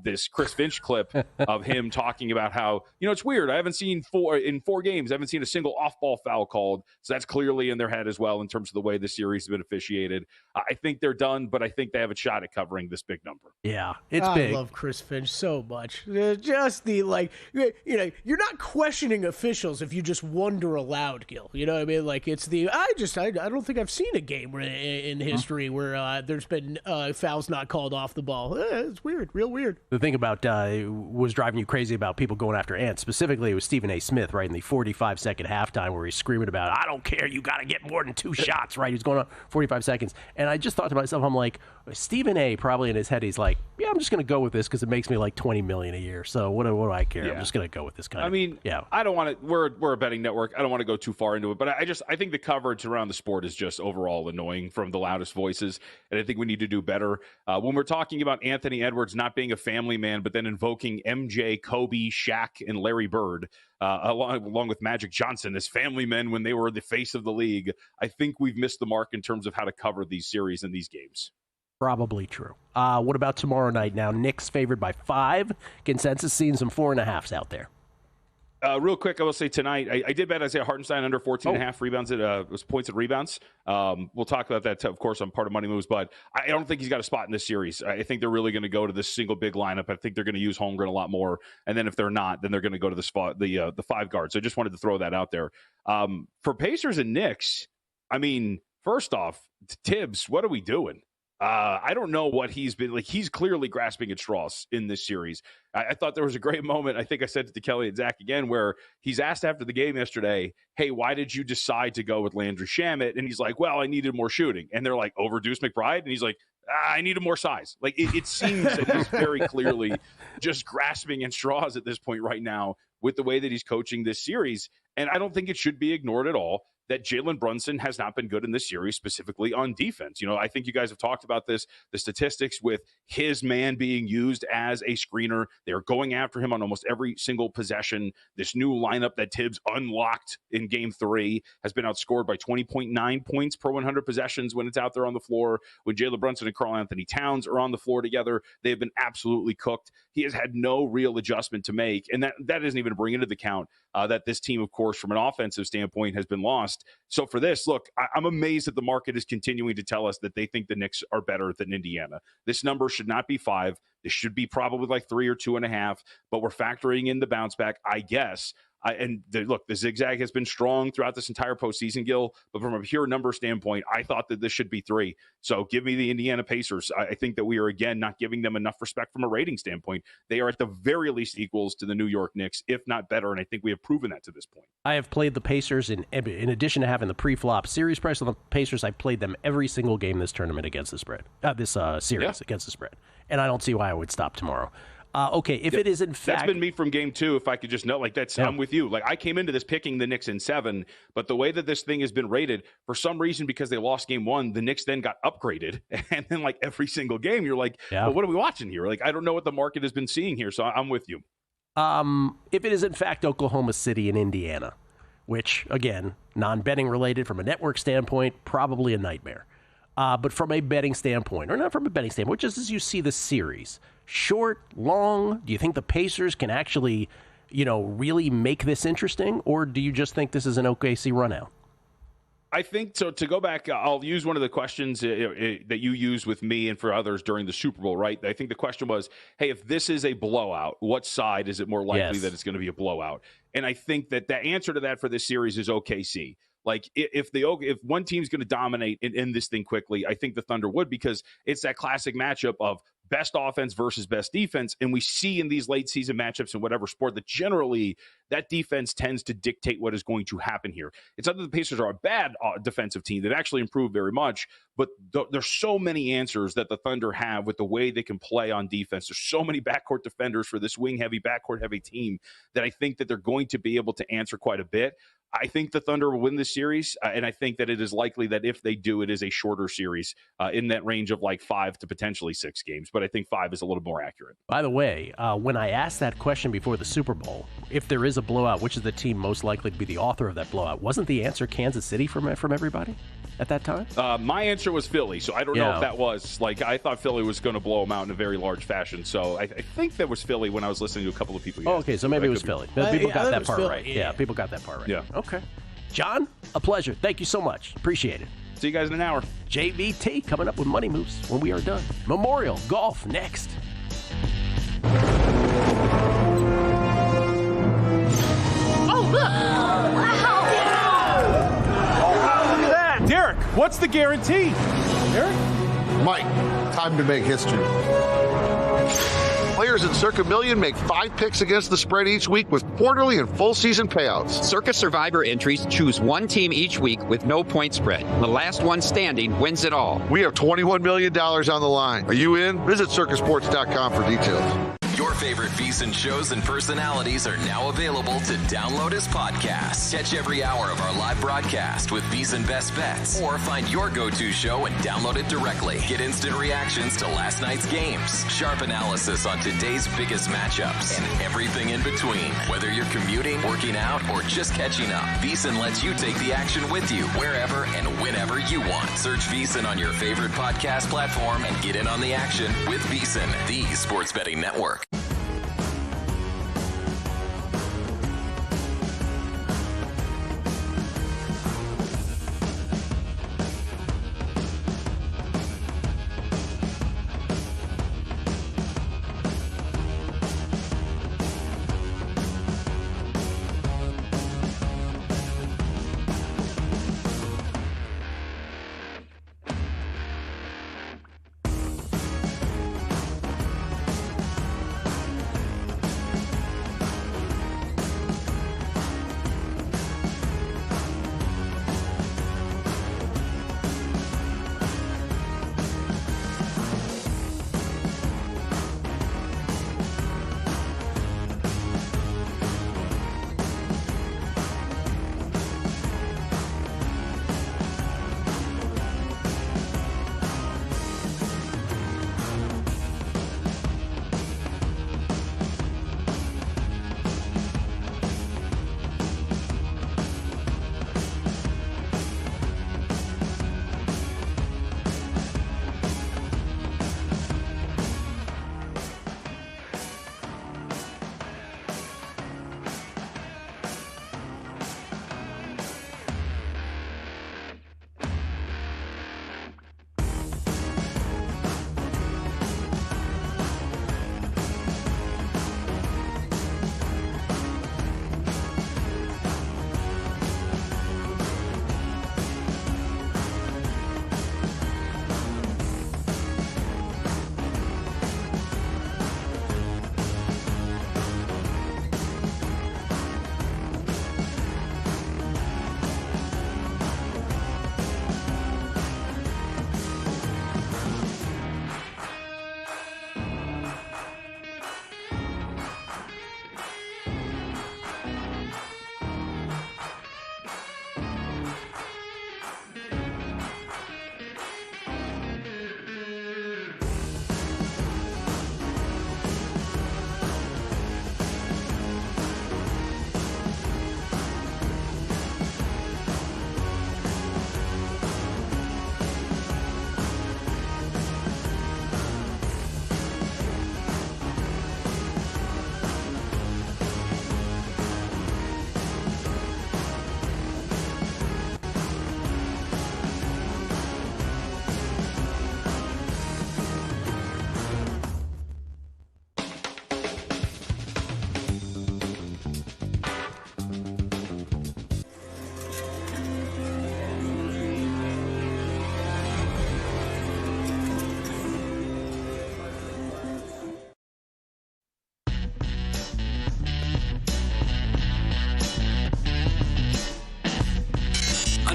this Chris Finch clip of him talking about how, it's weird. I haven't seen in four games, I haven't seen a single off-ball foul called. So that's clearly in their head as well in terms of the way the series has been officiated. I think they're done, but I think they have a shot at covering this big number.
Yeah. It's big.
I love Chris Finch so much. Just the you're not questioning officials if you just wonder aloud, Gil. You know what I mean? Like it's the I don't think I've seen a game in history where there's been fouls not called off the ball. It's weird, real weird.
The thing about was driving you crazy about people going after Ant specifically was Stephen A. Smith, right in the 45-second halftime where he's screaming about, I don't care, you got to get more than 2 shots, right? He's going on 45 seconds, and I just thought to myself, I'm like, Stephen A. probably in his head, he's like, yeah, I'm just going to go with this because it makes me like $20 million a year. So what do I care? Yeah. I'm just going to go with this kind of. Yeah.
I don't want to. We're a betting network. I don't want to go too far into it, but I think the coverage around the sport is just overall annoying from the loudest voices, and I think we need to do better. When we're talking about Anthony Edwards not being a family man, but then invoking MJ, Kobe, Shaq, and Larry Bird, along with Magic Johnson as family men when they were the face of the league, I think we've missed the mark in terms of how to cover these series and these games.
Probably true. What about tomorrow night? Now, Knicks favored by 5. Consensus seeing some 4.5s out there.
Real quick, I will say tonight, I did bet Isaiah Hartenstein under 14.5 rebounds at points and rebounds. We'll talk about that, of course, on part of Money Moves, but I don't think he's got a spot in this series. I think they're really going to go to this single big lineup. I think they're going to use Holmgren a lot more, and then if they're not, then they're going to go to the 5 guard. So I just wanted to throw that out there. For Pacers and Knicks, first off, Tibbs, what are we doing? I don't know what he's been like. He's clearly grasping at straws in this series. I thought there was a great moment. I think I said it to Kelly and Zach again, where he's asked after the game yesterday, hey, why did you decide to go with Landry Shamet? And he's like, well, I needed more shooting. And they're like, over Deuce McBride? And he's like, I needed more size. Like it seems that he's very clearly just grasping at straws at this point right now with the way that he's coaching this series. And I don't think it should be ignored at all that Jalen Brunson has not been good in this series, specifically on defense. I think you guys have talked about this, the statistics with his man being used as a screener. They're going after him on almost every single possession. This new lineup that Tibbs unlocked in Game 3 has been outscored by 20.9 points per 100 possessions when it's out there on the floor. When Jalen Brunson and Karl Anthony Towns are on the floor together, they have been absolutely cooked. He has had no real adjustment to make, and that isn't even to bring into the count that this team, of course, from an offensive standpoint, has been lost. So for this, look, I'm amazed that the market is continuing to tell us that they think the Knicks are better than Indiana. This number should not be 5. This should be probably like 3 or 2.5, but we're factoring in the bounce back, I guess. Look, the zigzag has been strong throughout this entire postseason, Gil, but from a pure number standpoint, I thought that this should be 3. So give me the Indiana Pacers. I think that we are, again, not giving them enough respect from a rating standpoint. They are at the very least equals to the New York Knicks, if not better, and I think we have proven that to this point.
I have played the Pacers, in addition to having the pre-flop series price on the Pacers, I've played them every single game this tournament against the spread, this series against the spread, and I don't see why I would stop tomorrow. Okay, if it is in fact...
That's been me from Game 2, if I could just know. I'm with you. Like, I came into this picking the Knicks in 7, but the way that this thing has been rated, for some reason, because they lost Game 1, the Knicks then got upgraded. And then, every single game, you're like, well, what are we watching here? I don't know what the market has been seeing here, so I'm with you.
If it is in fact Oklahoma City and Indiana, which, again, non-betting related from a network standpoint, probably a nightmare. But from a betting standpoint, or not from a betting standpoint, just as you see the series, short, long, do you think the Pacers can actually, really make this interesting? Or do you just think this is an OKC run out?
I think so. To go back, I'll use one of the questions that you used with me and for others during the Super Bowl, right? I think the question was, hey, if this is a blowout, what side is it more likely that it's going to be a blowout? And I think that the answer to that for this series is OKC. If one team's going to dominate and end this thing quickly, I think the Thunder would, because it's that classic matchup of best offense versus best defense. And we see in these late season matchups in whatever sport that generally that defense tends to dictate what is going to happen here. It's not that the Pacers are a bad defensive team. They've actually improved very much, but there's so many answers that the Thunder have with the way they can play on defense. There's so many backcourt defenders for this wing-heavy, backcourt-heavy team that I think that they're going to be able to answer quite a bit. I think the Thunder will win this series, and I think that it is likely that if they do, it is a shorter series in that range of like 5 to potentially 6 games. But I think 5 is a little more accurate.
By the way, when I asked that question before the Super Bowl, if there is a blowout, which is the team most likely to be the author of that blowout? Wasn't the answer Kansas City from everybody at that time?
My answer was Philly, so I don't know if that was. Like, I thought Philly was going to blow them out in a very large fashion, so I think that was Philly when I was listening to a couple of people.
Oh, okay, so maybe it was Philly. People got that part right. Yeah, people got that part right.
Yeah.
Okay. John, a pleasure. Thank you so much. Appreciate it.
See you guys in an hour.
JVT coming up with Money Moves when we are done. Memorial Golf next.
Oh, look! Wow!
Look at that! Derek, what's the guarantee? Derek?
Mike, time to make history. Players in Circa Million make 5 picks against the spread each week with quarterly and full season payouts.
Circa Survivor entries choose one team each week with no point spread. The last one standing wins it all.
We have $21 million on the line. Are you in? Visit circasports.com for details.
Your favorite VSiN shows and personalities are now available to download as podcasts. Catch every hour of our live broadcast with VSiN Best Bets, or find your go-to show and download it directly. Get instant reactions to last night's games, sharp analysis on today's biggest matchups, and everything in between. Whether you're commuting, working out, or just catching up, VSiN lets you take the action with you wherever and whenever you want. Search VSiN on your favorite podcast platform and get in on the action with VSiN, the sports betting network.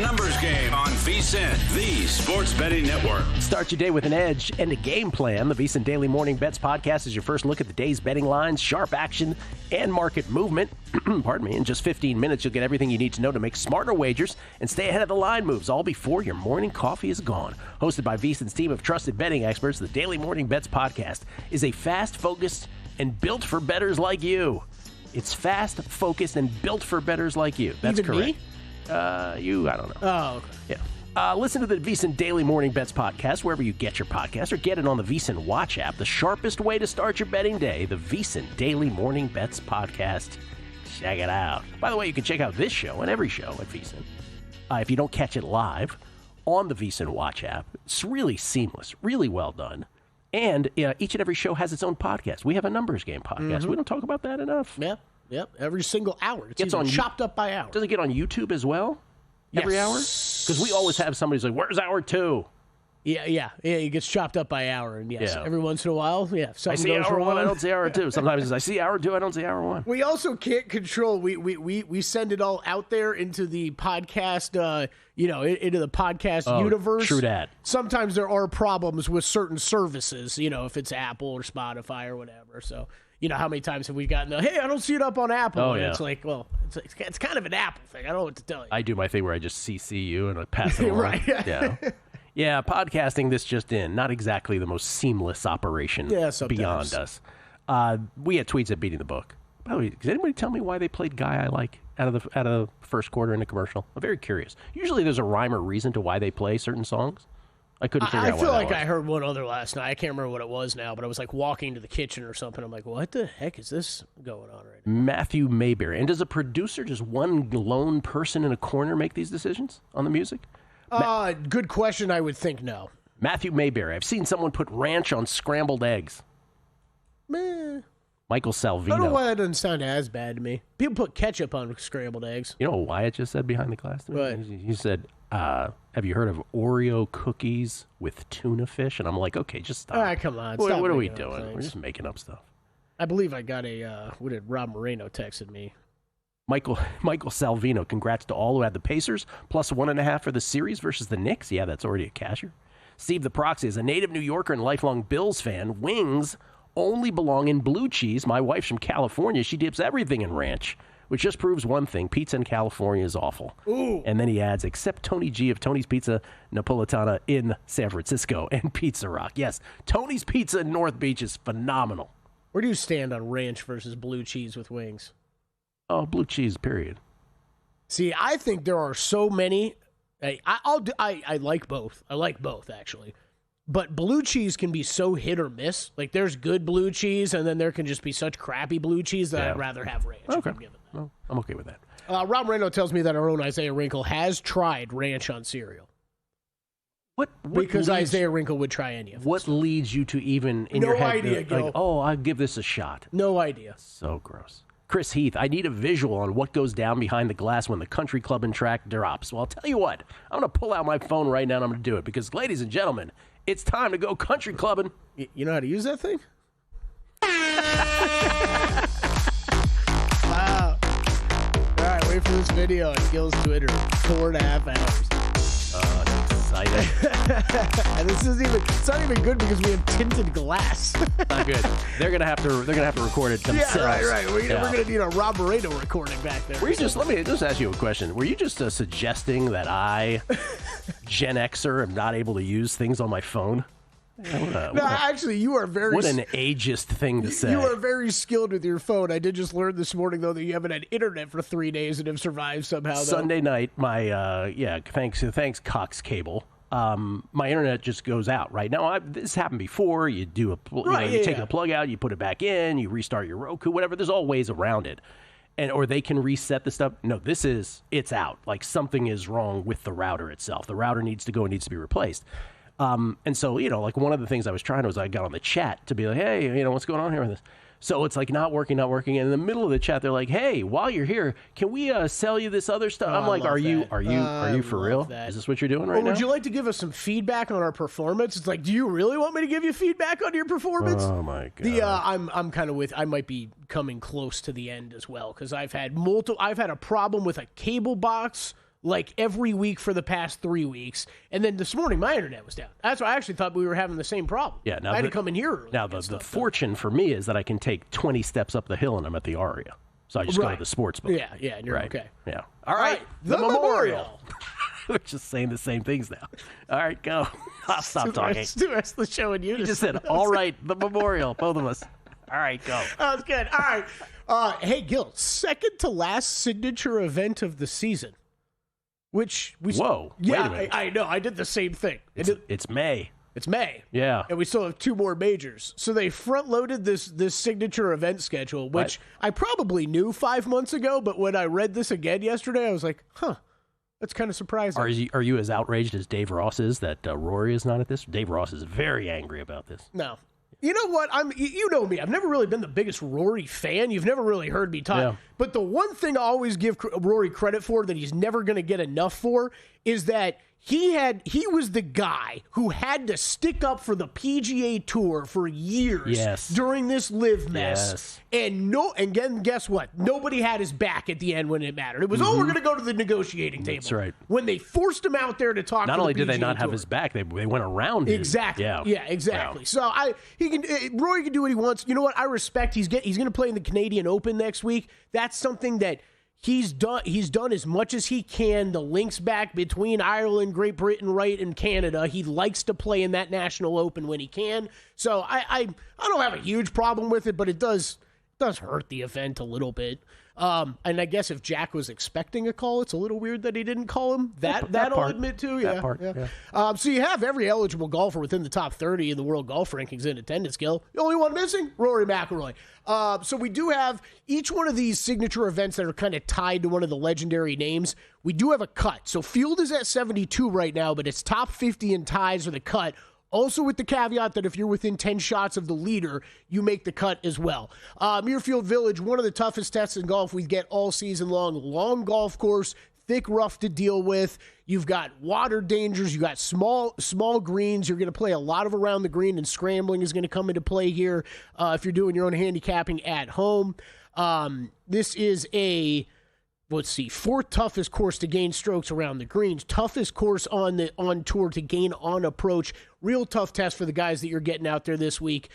Numbers Game on VSiN, the Sports Betting Network.
Start your day with an edge and a game plan. The VSiN Daily Morning Bets podcast is your first look at the day's betting lines, sharp action, and market movement. Pardon me. In just 15 minutes, you'll get everything you need to know to make smarter wagers and stay ahead of the line moves, all before your morning coffee is gone. Hosted by VSiN's team of trusted betting experts, the Daily Morning Bets podcast is a fast, focused, and built for bettors like you. It's fast, focused, and built for bettors like you. That's
Even
correct.
Me?
I don't know.
Oh, okay.
Yeah. Listen to the VSiN Daily Morning Bets podcast wherever you get your podcast, or get it on the VSiN Watch app. The sharpest way to start your betting day, the VSiN Daily Morning Bets podcast. Check it out. By the way, you can check out this show and every show at VSiN. If you don't catch it live on the VSiN Watch app, it's really seamless, really well done. And each and every show has its own podcast. We have a Numbers Game podcast.
Mm-hmm.
We don't talk about that enough.
Yep. Every single hour. It's
on
chopped up by hour.
Does it get on YouTube as well? Every hour? Because we always have somebody who's like, where's hour 2?
Yeah. It gets chopped up by hour, and every once in a while, if something
I see
goes
hour
wrong.
1, I don't see hour 2. Sometimes I see hour 2, I don't see hour 1.
We also can't control. We send it all out there into the podcast, into the podcast universe.
True that.
Sometimes there are problems with certain services, if it's Apple or Spotify or whatever. So, how many times have we gotten the, hey, I don't see it up on Apple.
Oh,
and
yeah.
it's like, well, it's kind of an Apple thing. I don't know what to tell you.
I do my thing where I just CC you and I pass it along.
Right.
Yeah. Yeah, podcasting this just in. Not exactly the most seamless operation beyond us. We had tweets at Beating the Book. By the way, does anybody tell me why they played Guy I Like out of the first quarter in a commercial? I'm very curious. Usually there's a rhyme or reason to why they play certain songs. I couldn't figure out
I feel
why
like
that was.
I heard one other last night. I can't remember what it was now, but I was like walking to the kitchen or something. I'm like, what the heck is this going on right now?
Matthew Mayberry. And does a producer, just one lone person in a corner, make these decisions on the music?
Good question. I would think no.
Matthew Mayberry. I've seen someone put ranch on scrambled eggs.
Meh.
Michael Salvino.
I don't know why that doesn't sound as bad to me. People put ketchup on scrambled eggs.
You know what Wyatt just said behind the glass to me?
What?
He said, have you heard of Oreo cookies with tuna fish? And I'm like, okay, just stop.
All right, come on.
What
Stop
are we
making up
doing?
things.
We're just making up stuff.
I believe I got what did Rob Moreno texted me?
Michael Salvino, congrats to all who had the Pacers, plus 1.5 for the series versus the Knicks. Yeah, that's already a casher. Steve the Proxy is a native New Yorker and lifelong Bills fan. Wings only belong in blue cheese. My wife's from California. She dips everything in ranch, which just proves one thing. Pizza in California is awful.
Ooh.
And then he adds, except Tony G of Tony's Pizza Napolitana in San Francisco and Pizza Rock. Yes, Tony's Pizza in North Beach is phenomenal.
Where do you stand on ranch versus blue cheese with wings?
Oh, blue cheese, period.
See, I think there are so many. I like both. I like both, actually. But blue cheese can be so hit or miss. Like, there's good blue cheese, and then there can just be such crappy blue cheese that I'd rather have ranch.
Okay.
If I'm given that.
Well, I'm okay with that.
Rob Moreno tells me that our own Isaiah Wrinkle has tried ranch on cereal.
What
because
leads,
Isaiah Wrinkle would try any of it.
What leads you to even, in
No
your head,
idea,
like,
Gil.
oh, I'll give this a shot?
No idea.
So gross. Chris Heath, I need a visual on what goes down behind the glass when the country club and track drops. Well, I'll tell you what. I'm going to pull out my phone right now and I'm going to do it because, ladies and gentlemen, it's time to go country clubbing.
You know how to use that thing? Wow. All right, wait for this video on Gil's Twitter. 4.5 hours.
Oh, excited.
And it's not even good because we have tinted glass.
Not good. They're gonna have to record it themselves.
Yeah, right. We're gonna need a Rob Moreno recording back there.
Let me just ask you a question. Were you just suggesting that I, Gen Xer, am not able to use things on my phone?
Actually, you are very...
What an ageist thing to say.
You are very skilled with your phone. I did just learn this morning, though, that you haven't had internet for 3 days and have survived somehow, though.
Sunday night, my, thanks Cox Cable. My internet just goes out, right? Now, this happened before. You do take the plug out, you put it back in, you restart your Roku, whatever. There's all ways around it. Or they can reset the stuff. No, it's out. Like, something is wrong with the router itself. The router needs to go and needs to be replaced. And so, like one of the things I was trying was I got on the chat to be like, hey, what's going on here with this? So it's like not working. And in the middle of the chat, they're like, hey, while you're here, can we sell you this other stuff? I'm like, are you for real?
That.
Is this what you're doing right now?
Would you like to give us some feedback on our performance? It's like, do you really want me to give you feedback on your performance?
Oh my God.
I'm kind of I might be coming close to the end as well because I've had a problem with a cable box like every week for the past 3 weeks. And then this morning, my internet was down. That's why I actually thought we were having the same problem.
Yeah, now
I had to come in here early.
Now, the fortune for me is that I can take 20 steps up the hill and I'm at the Aria. So I just go to the sports book.
Yeah, and you're okay.
Yeah. All right,
the Memorial.
We're just saying the same things now. All right, go. I'll stop talking.
Let's do the rest of the show in unison.
You just said, all right, the Memorial, both of us. All right, go.
That was good. All right. Hey, Gil, second to last signature event of the season. Which we
Whoa.
Yeah,
wait a minute.
I know. I did the same thing.
It's May.
It's May.
Yeah.
And we still have 2 more majors. So they front-loaded this signature event schedule, which I probably knew 5 months ago, but when I read this again yesterday, I was like, that's kind of surprising.
Are you as outraged as Dave Ross is that Rory is not at this? Dave Ross is very angry about this.
No. You know what? You know me. I've never really been the biggest Rory fan. You've never really heard me talk.
Yeah.
But the one thing I always give Rory credit for that he's never going to get enough for is that he was the guy who had to stick up for the PGA Tour for years during this live mess. And again, guess what? Nobody had his back at the end when it mattered. It was, we're going to go to the negotiating table.
That's right.
When they forced him out there to talk
Not
to
only
the
did they
PGA
not have
Tour.
his back, they went around him.
Exactly.
Yeah,
exactly.
Wow.
So Rory can do what he wants. You know what? I respect. He's going to play in the Canadian Open next week. That's something that he's done as much as he can. The links back between Ireland, Great Britain, right, and Canada. He likes to play in that National Open when he can. So I don't have a huge problem with it, but it does hurt the event a little bit. And I guess if Jack was expecting a call, it's a little weird that he didn't call him. That I'll admit to.
That part.
So you have every eligible golfer within the top 30 in the world golf rankings in attendance, Gil. The only one missing, Rory McIlroy. So we do have each one of these signature events that are kind of tied to one of the legendary names. We do have a cut. So field is at 72 right now, but it's top 50 in ties or the cut. Also with the caveat that if you're within 10 shots of the leader, you make the cut as well. Muirfield Village, one of the toughest tests in golf we get all season long. Long golf course, thick rough to deal with. You've got water dangers. You got small greens. You're going to play a lot of around the green, and scrambling is going to come into play here if you're doing your own handicapping at home. This is a... Let's see, 4th toughest course to gain strokes around the greens. Toughest course on tour to gain on approach. Real tough test for the guys that you're getting out there this week.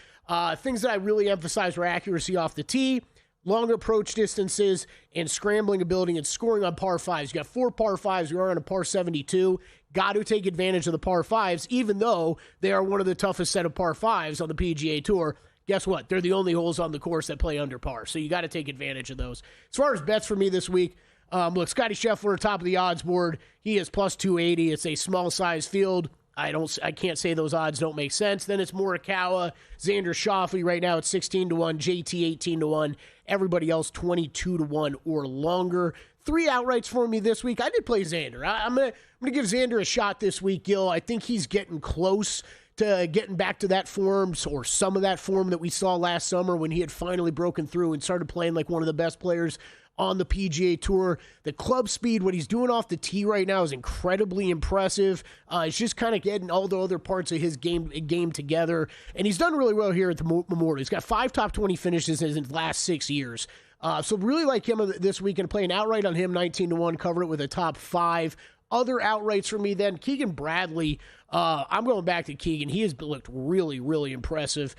Things that I really emphasize were accuracy off the tee, long approach distances, and scrambling ability and scoring on par 5s. You got 4 par 5s. You are on a par 72. Got to take advantage of the par 5s, even though they are one of the toughest set of par 5s on the PGA Tour. Guess what? They're the only holes on the course that play under par, so you got to take advantage of those. As far as bets for me this week, look, Scotty Scheffler, top of the odds board. He is plus 280. It's a small size field. I can't say those odds don't make sense. Then it's Morikawa, Xander Schauffele right now at 16-1, JT 18-1. Everybody else 22-1 or longer. 3 outrights for me this week. I did play Xander. I'm gonna give Xander a shot this week, Gil. I think he's getting close to getting back to that form, or some of that form that we saw last summer when he had finally broken through and started playing like one of the best players on the PGA Tour. The club speed, what he's doing off the tee right now is incredibly impressive. It's just kind of getting all the other parts of his game together, and he's done really well here at the Memorial. He's got 5 top 20 finishes in his last 6 years. So really like him this weekend. Play an outright on him, 19-1, cover it with a top 5. Other outrights for me then, Keegan Bradley. I'm going back to Keegan. He has looked really, really impressive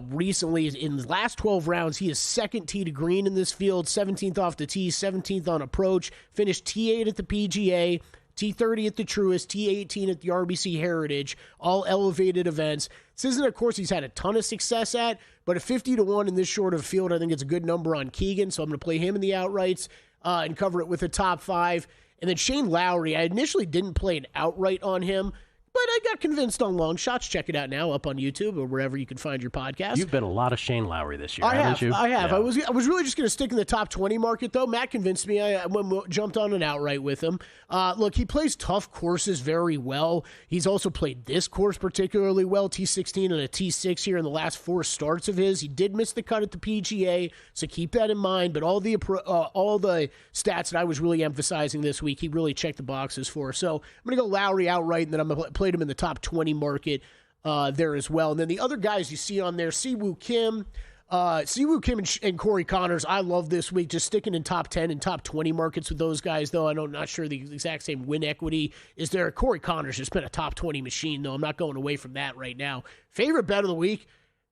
recently. In the last 12 rounds, he is second tee to green in this field, 17th off the tee, 17th on approach, finished T8 at the PGA, T30 at the Truist, T18 at the RBC Heritage, all elevated events. This isn't a course he's had a ton of success at, but a 50-1 in this short of a field, I think it's a good number on Keegan, so I'm going to play him in the outrights and cover it with a top 5. And then Shane Lowry, I initially didn't play an outright on him, but I got convinced on long shots. Check it out now up on YouTube or wherever you can find your podcast.
You've bet a lot of Shane Lowry this year, haven't you?
I have.
Yeah.
I was really just going to stick in the top 20 market, though. Matt convinced me. I jumped on an outright with him. Look, he plays tough courses very well. He's also played this course particularly well, T16 and a T6 here in the last 4 starts of his. He did miss the cut at the PGA, so keep that in mind. But all the stats that I was really emphasizing this week, he really checked the boxes for. So I'm going to go Lowry outright, and then I'm going to play him in the top 20 market there as well. And then the other guys you see on there, Siwoo Kim, Siwoo Kim and Corey Connors, I love this week. Just sticking in top 10 and top 20 markets with those guys, though. I'm not sure the exact same win equity is there. Corey Connors has been a top 20 machine, though. I'm not going away from that right now. Favorite bet of the week,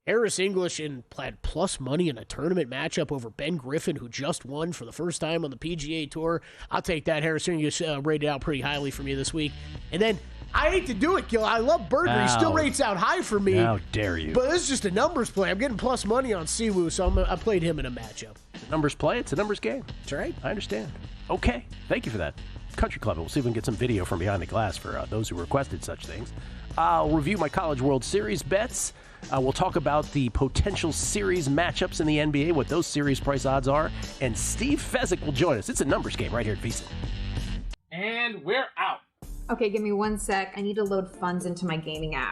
Harris English and had plus money in a tournament matchup over Ben Griffin, who just won for the first time on the PGA Tour. I'll take that. Harris English rated out pretty highly for me this week. And then I hate to do it, Gil. I love Berger. He still rates out high for me.
How dare you?
But this is just a numbers play. I'm getting plus money on Siwoo, so I played him in a matchup.
It's a numbers play. It's a numbers game.
That's right.
I understand. Okay. Thank you for that. Country Club. We'll see if we can get some video from behind the glass for those who requested such things. I'll review my College World Series bets. We'll talk about the potential series matchups in the NBA, what those series price odds are. And Steve Fezzik will join us. It's a numbers game right here at VSiN.
And we're out.
Okay, give me 1 sec. I need to load funds into my gaming app.